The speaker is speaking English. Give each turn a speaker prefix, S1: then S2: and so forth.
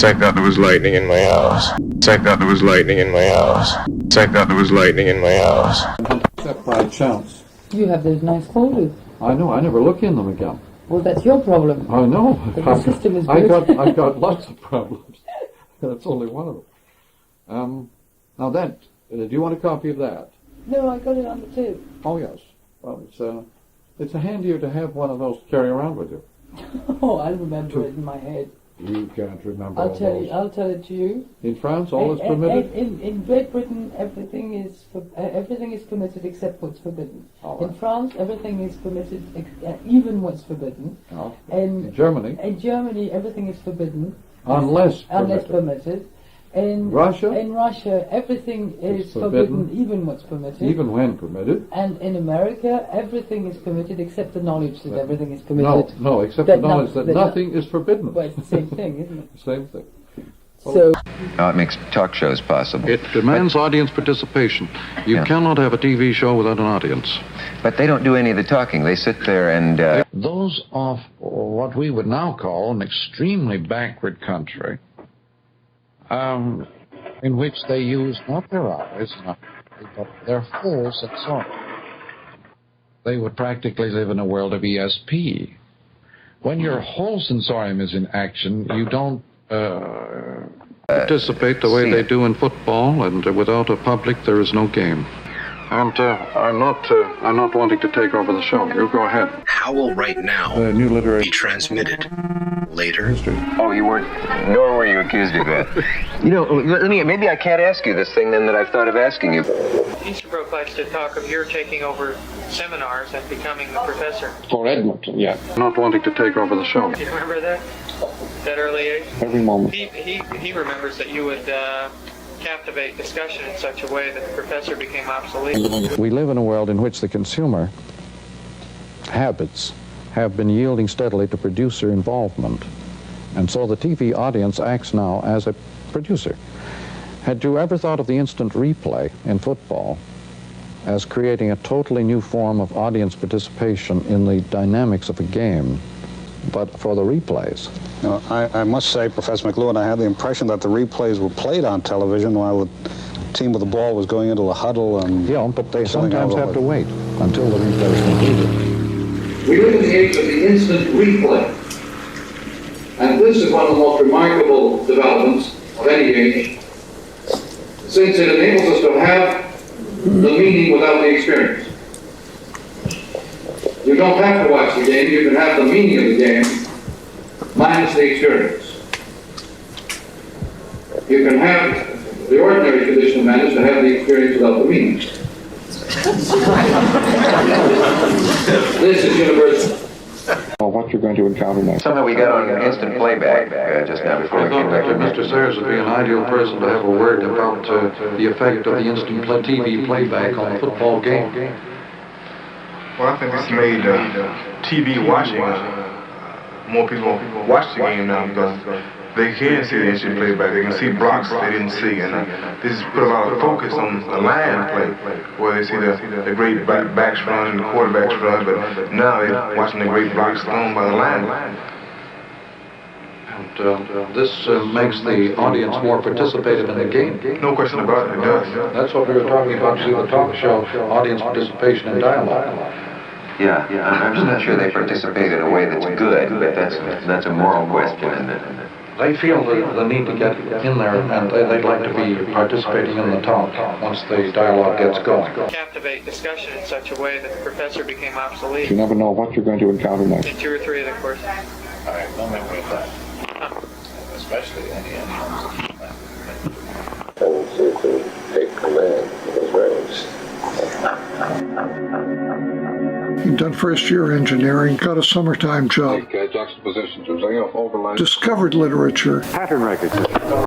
S1: I thought there was lightning in my house. I thought there was lightning in my house. I thought there was lightning in my house.
S2: Except by chance.
S3: You have those nice folders.
S2: I know, I never look in them again.
S3: Well, that's your problem.
S2: I know.
S3: The system is good.
S2: I got lots of problems. That's only one of them. Now then, do you want a copy of that?
S3: No, I got it on the tape.
S2: Oh yes. Well, it's handier to have one of those to carry around with you.
S3: Oh, I remember it in my head.
S2: You can't remember
S3: I'll
S2: all
S3: tell
S2: those.
S3: you. I'll tell it to you.
S2: In France, all is permitted?
S3: In Great Britain, everything is permitted except what's forbidden.
S2: All right.
S3: In France, everything is permitted, even what's forbidden.
S2: No.
S3: In
S2: Germany?
S3: In Germany, everything is forbidden.
S2: Unless
S3: permitted. In
S2: Russia?
S3: In Russia, everything is forbidden, even what's permitted.
S2: Even when permitted?
S3: And in America, everything is permitted except the knowledge that everything is permitted.
S2: No, except the knowledge that nothing is forbidden.
S3: Well, it's the same thing, isn't it?
S2: Same thing.
S3: So
S4: It makes talk shows possible.
S5: It demands audience participation. You cannot have a TV show without an audience.
S4: But they don't do any of the talking. They sit there and...
S5: Those of what we would now call an extremely backward country, in which they use not their eyes, but their wholes and so on. They would practically live in a world of ESP. When your whole sensorium is in action, you don't participate the way they do in football, and without a public, there is no game. And I'm not wanting to take over the show. You go ahead.
S6: How will right now
S2: New literary
S6: be transmitted later?
S4: Oh, you weren't, nor were you accused of that. You know, maybe I can't ask you this thing then that I've thought of asking you.
S7: Easterbrook likes to talk of your taking over seminars and becoming the professor.
S5: For Edmonton, yeah. Not wanting to take over the show.
S7: Do you remember that? That early age?
S5: Every moment.
S7: He remembers that you would captivate discussion in such a way that the professor became obsolete.
S5: We live in a world in which the consumer habits have been yielding steadily to producer involvement. And so the TV audience acts now as a producer. Had you ever thought of the instant replay in football as creating a totally new form of audience participation in the dynamics of a game, but for the replays?
S8: No, I must say, Professor McLuhan, I had the impression that the replays were played on television while the team with the ball was going into the huddle and...
S5: Yeah, but they sometimes have to wait until the replay is completed.
S9: We live in the age of the instant replay. And this is one of the most remarkable developments of any age, since it enables us to have the meaning without the experience. You don't have to watch the game, you can have the meaning of the game minus the experience. You can have the ordinary traditional manage to have the experience without the meaning. This is universal.
S5: What you're going to encounter next.
S4: Somehow we got on instant playback just now before we came back to
S5: Mr. Sayers would be an ideal person to have a word about the effect of the instant TV playback on a football game.
S10: Well, I think it's made TV watching. More people watch the game now because they can see the instant playback. They can see blocks they didn't see, and this has put a lot of focus on the line play, where they see the great backs run and the quarterbacks run, but now they're watching the great blocks thrown by the line.
S5: And this makes the audience more participative in the game.
S10: No question about it, it does.
S5: That's what we were talking about through the talk show, audience participation and dialogue.
S4: Yeah, I'm just not sure they participate in a way that's good, but that's a moral question, isn't it?
S5: They feel the need to get in there, and they'd like to be participating in the talk once the dialogue gets going.
S7: Captivate discussion in such a way that the professor became obsolete.
S5: You never know what you're going to encounter next.
S7: In 2 or 3 of the courses.
S11: I have no memory of that. Especially any tendency to take command of those
S12: He'd done first year engineering, got a summertime job,
S5: Juxtapositions of overlay.
S12: discovered literature,
S5: Pattern recognition.